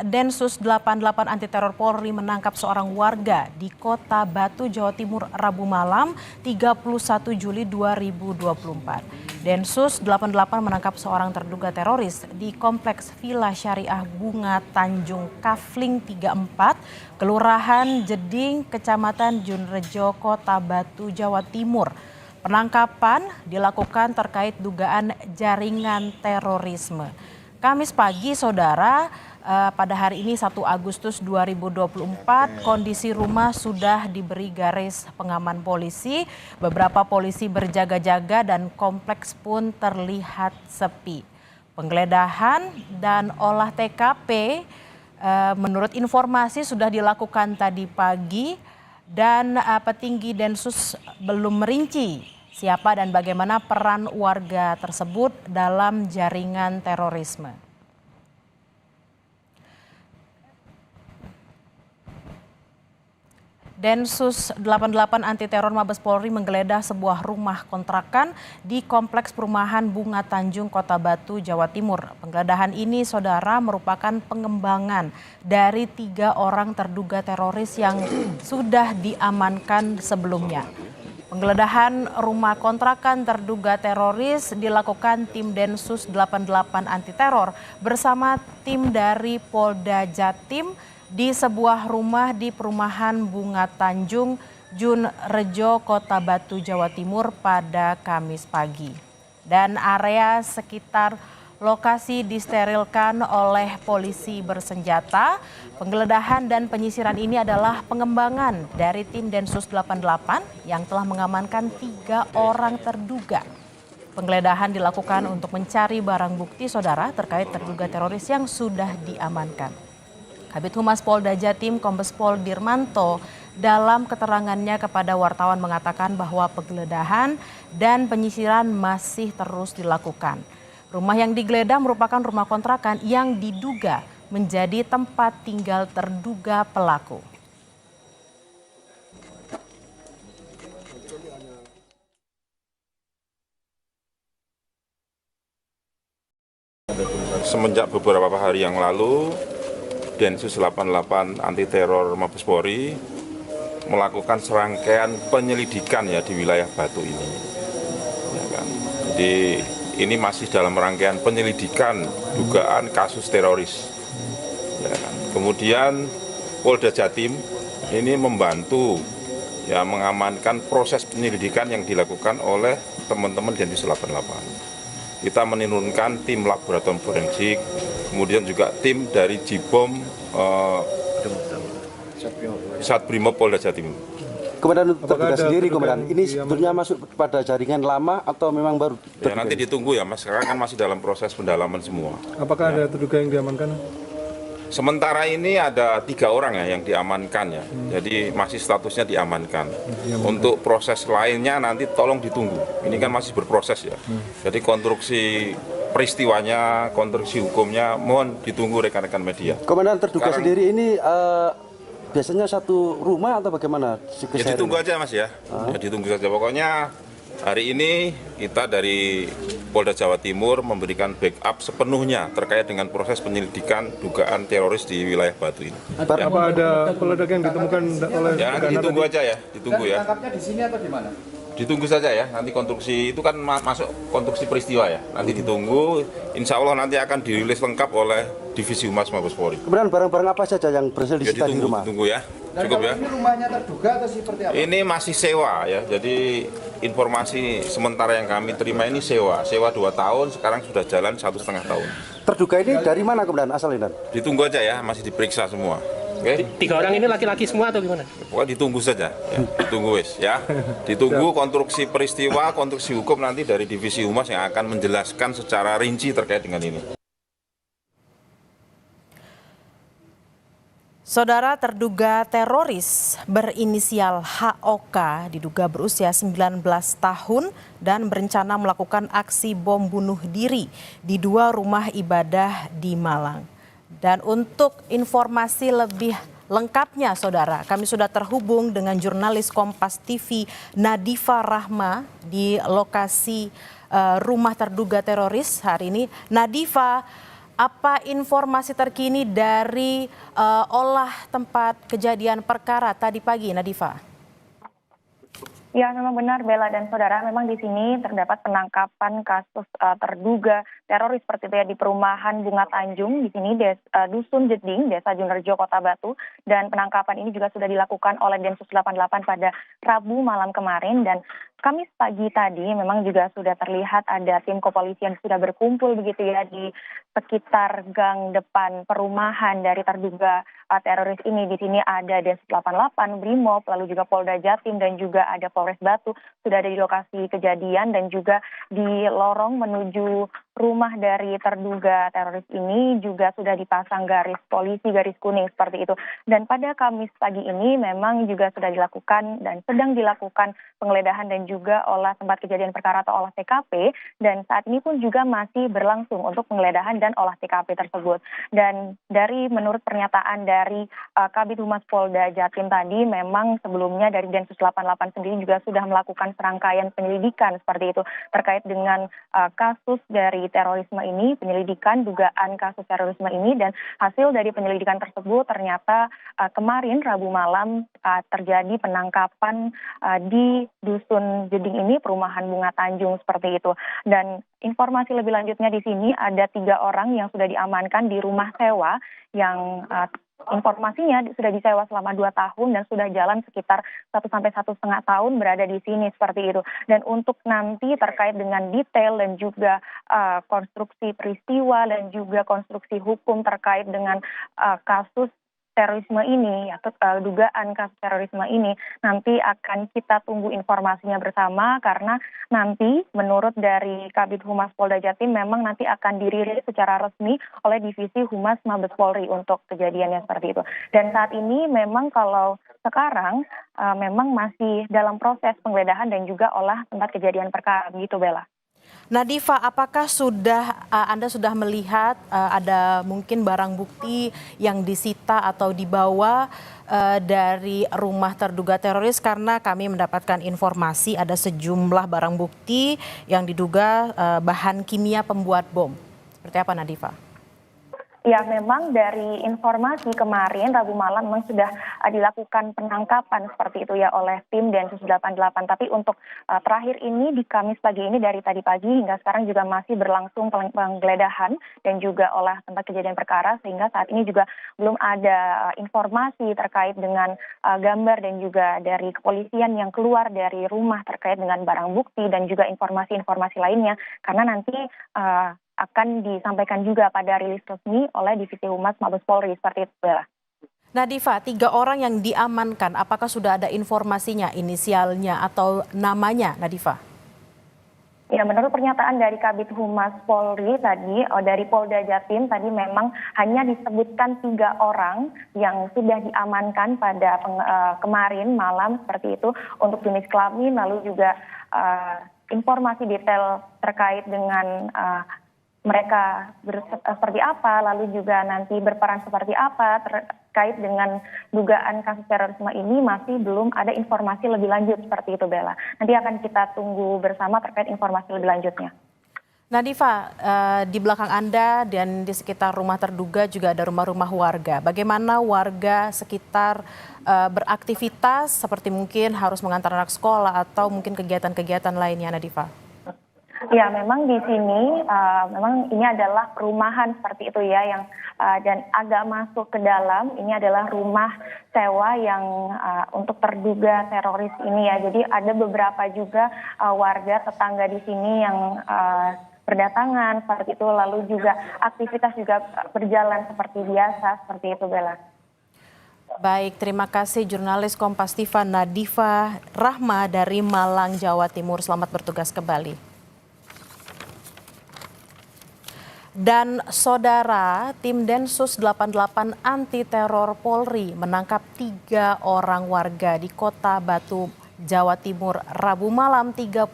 Densus 88 Anti Teror Polri menangkap seorang warga di Kota Batu, Jawa Timur Rabu malam 31 Juli 2024. Densus 88 menangkap seorang terduga teroris di Kompleks Villa Syariah Bunga Tanjung Kafling 34, Kelurahan Jeding, Kecamatan Junrejo, Kota Batu, Jawa Timur. Penangkapan dilakukan terkait dugaan jaringan terorisme. Kamis pagi, saudara, pada hari ini 1 Agustus 2024, kondisi rumah sudah diberi garis pengaman polisi. Beberapa polisi berjaga-jaga dan kompleks pun terlihat sepi. Penggeledahan dan olah TKP menurut informasi sudah dilakukan tadi pagi dan petinggi Densus belum merinci siapa dan bagaimana peran warga tersebut dalam jaringan terorisme. Densus 88 Anti Teror Mabes Polri menggeledah sebuah rumah kontrakan di Kompleks Perumahan Bunga Tanjung, Kota Batu, Jawa Timur. Penggeledahan ini, saudara, merupakan pengembangan dari 3 orang terduga teroris yang sudah diamankan sebelumnya. Penggeledahan rumah kontrakan terduga teroris dilakukan tim Densus 88 Anti Teror bersama tim dari Polda Jatim di sebuah rumah di Perumahan Bunga Tanjung, Junrejo, Kota Batu, Jawa Timur pada Kamis pagi. Dan area sekitar lokasi disterilkan oleh polisi bersenjata. Penggeledahan dan penyisiran ini adalah pengembangan dari tim Densus 88 yang telah mengamankan 3 orang terduga. Penggeledahan dilakukan untuk mencari barang bukti, saudara, terkait terduga teroris yang sudah diamankan. Kabid Humas Polda Jatim Kombes Pol Dirmanto dalam keterangannya kepada wartawan mengatakan bahwa penggeledahan dan penyisiran masih terus dilakukan. Rumah yang digeledah merupakan rumah kontrakan yang diduga menjadi tempat tinggal terduga pelaku. Semenjak beberapa hari yang lalu, Densus 88 Anti Teror Mabes Polri melakukan serangkaian penyelidikan ya di wilayah Batu ini. Ya kan? Jadi ini masih dalam rangkaian penyelidikan dugaan kasus teroris. Ya kan? Kemudian Polda Jatim ini membantu ya mengamankan proses penyelidikan yang dilakukan oleh teman-teman Densus 88. Kita menurunkan tim laboratorium forensik, kemudian juga tim dari Jibom Satbrimob Polda Jatim. Komandan terduga sendiri, Komandan, ini sebetulnya masuk pada jaringan lama atau memang baru? Ya, nanti ditunggu ya, Mas. Sekarang kan masih dalam proses pendalaman semua. Apakah ada terduga yang diamankan? Sementara ini ada 3 orang ya yang diamankan ya. Jadi masih statusnya diamankan. Untuk proses lainnya nanti tolong ditunggu. Ini kan masih berproses ya. Jadi konstruksi peristiwanya, konstruksi hukumnya mohon ditunggu rekan-rekan media. Komandan terduga sendiri ini biasanya satu rumah atau bagaimana? Ya ditunggu aja Mas ya. Ya ditunggu saja. Pokoknya hari ini kita dari Polda Jawa Timur memberikan backup sepenuhnya terkait dengan proses penyelidikan dugaan teroris di wilayah Batu ini. Apa ada peledak yang ditemukan oleh? Ya nanti ditunggu aja ya, ditunggu ya. Tangkapnya di sini atau di mana? Ditunggu saja ya, nanti konstruksi itu kan masuk konstruksi peristiwa ya. Nanti ditunggu, insya Allah nanti akan dirilis lengkap oleh Divisi Humas Mabes Polri. Kemudian barang-barang apa saja yang berhasil Ya disita di rumah? ditunggu ya, cukup ya. Ini rumahnya terduga atau seperti apa? Ini masih sewa ya, jadi informasi sementara yang kami terima ini sewa 2 tahun, sekarang sudah jalan 1,5 tahun. Terduga ini dari mana, Komandan, asalnya? Ditunggu aja ya, masih diperiksa semua. Oke? 3 orang ini laki-laki semua atau gimana? Pokoknya ditunggu saja, ya. Ditunggu wis ya. Ditunggu konstruksi peristiwa, konstruksi hukum nanti dari Divisi Humas yang akan menjelaskan secara rinci terkait dengan ini. Saudara, terduga teroris berinisial HOK diduga berusia 19 tahun dan berencana melakukan aksi bom bunuh diri di 2 rumah ibadah di Malang. Dan untuk informasi lebih lengkapnya, saudara, kami sudah terhubung dengan jurnalis Kompas TV Nadifa Rahma di lokasi rumah terduga teroris hari ini. Nadifa, Apa informasi terkini dari olah tempat kejadian perkara tadi pagi, Nadifa? Ya, memang benar Bella dan saudara, memang di sini terdapat penangkapan kasus terduga teroris seperti itu ya di perumahan Bunga Tanjung di sini Dusun Jeding, Desa Junrejo, Kota Batu, dan penangkapan ini juga sudah dilakukan oleh Densus 88 pada Rabu malam kemarin dan Kamis pagi tadi memang juga sudah terlihat ada tim kepolisian sudah berkumpul begitu ya di sekitar gang depan perumahan dari terduga teroris ini. Di sini ada Densus 88, Brimob, lalu juga Polda Jatim dan juga ada Polres Batu sudah ada di lokasi kejadian dan juga di lorong menuju rumah dari terduga teroris ini juga sudah dipasang garis polisi, garis kuning seperti itu. Dan pada Kamis pagi ini memang juga sudah dilakukan dan sedang dilakukan penggeledahan dan juga olah tempat kejadian perkara atau olah TKP dan saat ini pun juga masih berlangsung untuk penggeledahan dan olah TKP tersebut. Dan dari menurut pernyataan dari Kabid Humas Polda Jatim tadi memang sebelumnya dari Densus 88 sendiri juga sudah melakukan serangkaian penyelidikan seperti itu terkait dengan kasus dari terorisme ini, penyelidikan dugaan kasus terorisme ini dan hasil dari penyelidikan tersebut ternyata kemarin Rabu malam terjadi penangkapan di Dusun Jeding ini, perumahan Bunga Tanjung seperti itu. Dan informasi lebih lanjutnya di sini ada 3 orang yang sudah diamankan di rumah sewa yang informasinya sudah disewa selama 2 tahun dan sudah jalan sekitar 1 sampai 1,5 tahun berada di sini seperti itu. Dan untuk nanti terkait dengan detail dan juga konstruksi peristiwa dan juga konstruksi hukum terkait dengan kasus terorisme ini atau dugaan kasus terorisme ini nanti akan kita tunggu informasinya bersama karena nanti menurut dari Kabid Humas Polda Jatim memang nanti akan dirilis secara resmi oleh Divisi Humas Mabes Polri untuk kejadiannya seperti itu. Dan saat ini memang kalau sekarang memang masih dalam proses penggeledahan dan juga olah tempat kejadian perkara begitu Bella. Nadifa, apakah Anda sudah melihat ada mungkin barang bukti yang disita atau dibawa dari rumah terduga teroris karena kami mendapatkan informasi ada sejumlah barang bukti yang diduga bahan kimia pembuat bom. Seperti apa Nadifa? Ya, memang dari informasi kemarin Rabu malam memang sudah dilakukan penangkapan seperti itu ya oleh tim Densus 88. Tapi untuk terakhir ini di Kamis pagi ini dari tadi pagi hingga sekarang juga masih berlangsung penggeledahan dan juga olah tempat kejadian perkara sehingga saat ini juga belum ada informasi terkait dengan gambar dan juga dari kepolisian yang keluar dari rumah terkait dengan barang bukti dan juga informasi-informasi lainnya karena nanti akan disampaikan juga pada rilis resmi oleh Divisi Humas Mabes Polri seperti itu Bella. Nadifa, 3 orang yang diamankan, apakah sudah ada informasinya, inisialnya atau namanya Nadifa? Ya, menurut pernyataan dari Kabid Humas Polri tadi, dari Polda Jatim tadi memang hanya disebutkan 3 orang yang sudah diamankan pada kemarin malam seperti itu untuk jenis kelamin lalu juga informasi detail terkait dengan mereka seperti apa, lalu juga nanti berperan seperti apa terkait dengan dugaan kasus terorisme ini masih belum ada informasi lebih lanjut seperti itu Bella. Nanti akan kita tunggu bersama terkait informasi lebih lanjutnya. Nadifa, di belakang Anda dan di sekitar rumah terduga juga ada rumah-rumah warga. Bagaimana warga sekitar beraktivitas seperti mungkin harus mengantar anak sekolah atau mungkin kegiatan-kegiatan lainnya Nadifa? Ya, memang di sini memang ini adalah perumahan seperti itu ya yang dan agak masuk ke dalam ini adalah rumah sewa yang untuk terduga teroris ini ya. Jadi ada beberapa juga warga tetangga di sini yang berdatangan seperti itu lalu juga aktivitas juga berjalan seperti biasa seperti itu Bella. Baik, terima kasih jurnalis Kompas TV Nadifa Rahma dari Malang, Jawa Timur. Selamat bertugas kembali. Dan saudara, tim Densus 88 anti teror Polri menangkap 3 orang warga di Kota Batu, Jawa Timur, Rabu malam 31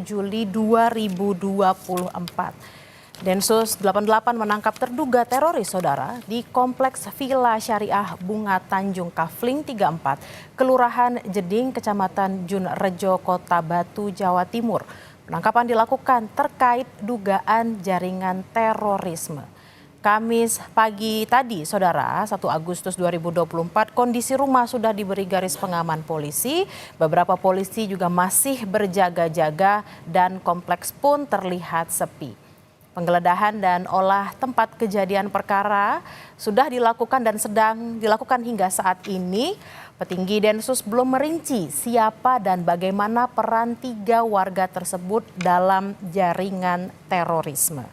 Juli 2024. Densus 88 menangkap terduga teroris saudara di Kompleks Villa Syariah Bunga Tanjung Kafling 34, Kelurahan Jeding, Kecamatan Junrejo, Kota Batu, Jawa Timur. Penangkapan dilakukan terkait dugaan jaringan terorisme. Kamis pagi tadi, Saudara, 1 Agustus 2024, kondisi rumah sudah diberi garis pengaman polisi. Beberapa polisi juga masih berjaga-jaga dan kompleks pun terlihat sepi. Penggeledahan dan olah tempat kejadian perkara sudah dilakukan dan sedang dilakukan hingga saat ini. Petinggi Densus belum merinci siapa dan bagaimana peran 3 warga tersebut dalam jaringan terorisme.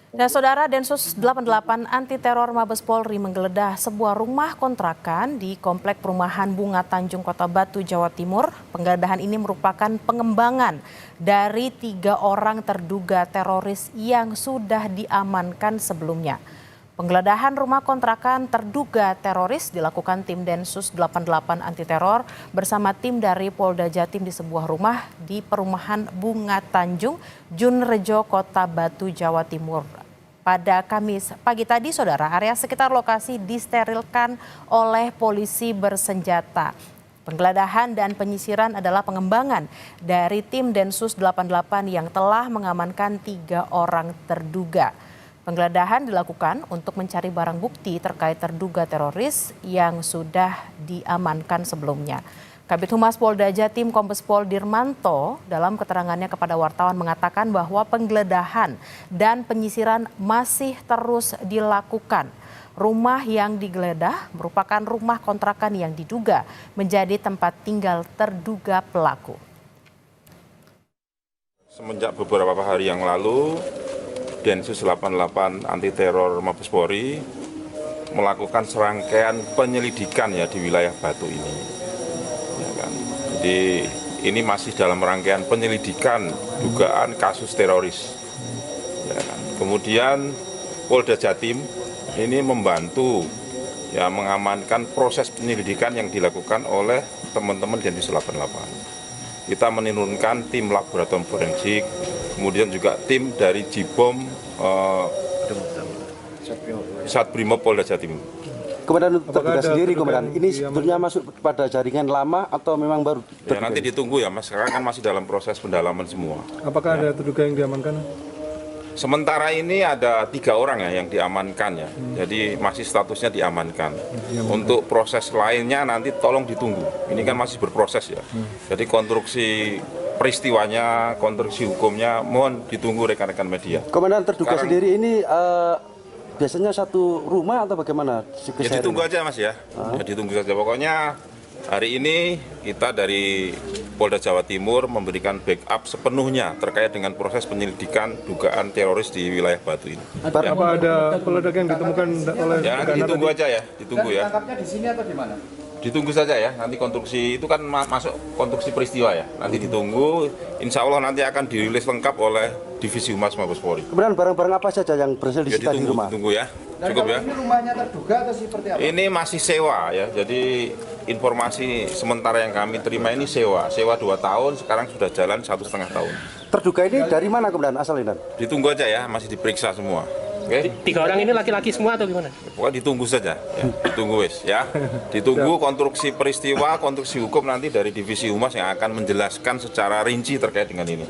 Nah, Saudara, Densus 88 Anti Teror Mabes Polri menggeledah sebuah rumah kontrakan di Komplek Perumahan Bunga Tanjung, Kota Batu, Jawa Timur. Penggeledahan ini merupakan pengembangan dari 3 orang terduga teroris yang sudah diamankan sebelumnya. Penggeledahan rumah kontrakan terduga teroris dilakukan tim Densus 88 Anti Teror bersama tim dari Polda Jatim di sebuah rumah di Perumahan Bunga Tanjung, Junrejo, Kota Batu, Jawa Timur. Pada Kamis pagi tadi, Saudara, area sekitar lokasi disterilkan oleh polisi bersenjata. Penggeledahan dan penyisiran adalah pengembangan dari tim Densus 88 yang telah mengamankan 3 orang terduga. Penggeledahan dilakukan untuk mencari barang bukti terkait terduga teroris yang sudah diamankan sebelumnya. Kabid Humas Polda Jatim Kombes Pol Dirmanto dalam keterangannya kepada wartawan mengatakan bahwa penggeledahan dan penyisiran masih terus dilakukan. Rumah yang digeledah merupakan rumah kontrakan yang diduga menjadi tempat tinggal terduga pelaku. Semenjak beberapa hari yang lalu, Densus 88 Anti Teror Mabes Polri melakukan serangkaian penyelidikan ya di wilayah Batu ini. Ya kan? Jadi ini masih dalam rangkaian penyelidikan dugaan kasus teroris. Ya kan? Kemudian Polda Jatim ini membantu ya mengamankan proses penyelidikan yang dilakukan oleh teman-teman Densus 88. Kita menurunkan tim laboratorium forensik, kemudian juga tim dari Jibom Satbrimob Polda Jatim. Komandan terduga sendiri, terduga Komandan, ini sebetulnya masuk pada jaringan lama atau memang baru? Ya, nanti ditunggu ya Mas, sekarang kan masih dalam proses pendalaman semua. Apakah ada terduga yang diamankan? Sementara ini ada 3 orang ya yang diamankan ya, jadi masih statusnya diamankan. Untuk proses lainnya nanti tolong ditunggu, ini kan masih berproses ya. Jadi konstruksi peristiwanya, konstruksi hukumnya mohon ditunggu rekan-rekan media. Komandan terduga sendiri ini biasanya satu rumah atau bagaimana? Ya ditunggu aja Mas ya, ya ditunggu saja. Pokoknya hari ini kita dari Polda Jawa Timur memberikan backup sepenuhnya terkait dengan proses penyelidikan dugaan teroris di wilayah Batu ini. Apa ada peledakan yang ditemukan oleh Ya nanti ditunggu aja ya, ditunggu ya. Tangkapnya di sini atau di mana? Ditunggu saja ya, nanti konstruksi itu kan masuk konstruksi peristiwa ya. Nanti ditunggu, insya Allah nanti akan dirilis lengkap oleh Divisi Humas Mabes Polri. Kemudian barang-barang apa saja yang berhasil Ya disita di rumah? ditunggu ya, Dan cukup kalau ya. ini rumahnya terduga atau seperti apa? Ini masih sewa ya, jadi informasi sementara yang kami terima ini sewa 2 tahun, sekarang sudah jalan 1,5 tahun. Terduga ini dari mana, Komandan, asalnya? Ditunggu aja ya, masih diperiksa semua. Oke? 3 orang ini laki-laki semua atau gimana? Pokoknya ditunggu saja, ya. Ditunggu wis ya. Ditunggu konstruksi peristiwa, konstruksi hukum nanti dari Divisi Humas yang akan menjelaskan secara rinci terkait dengan ini.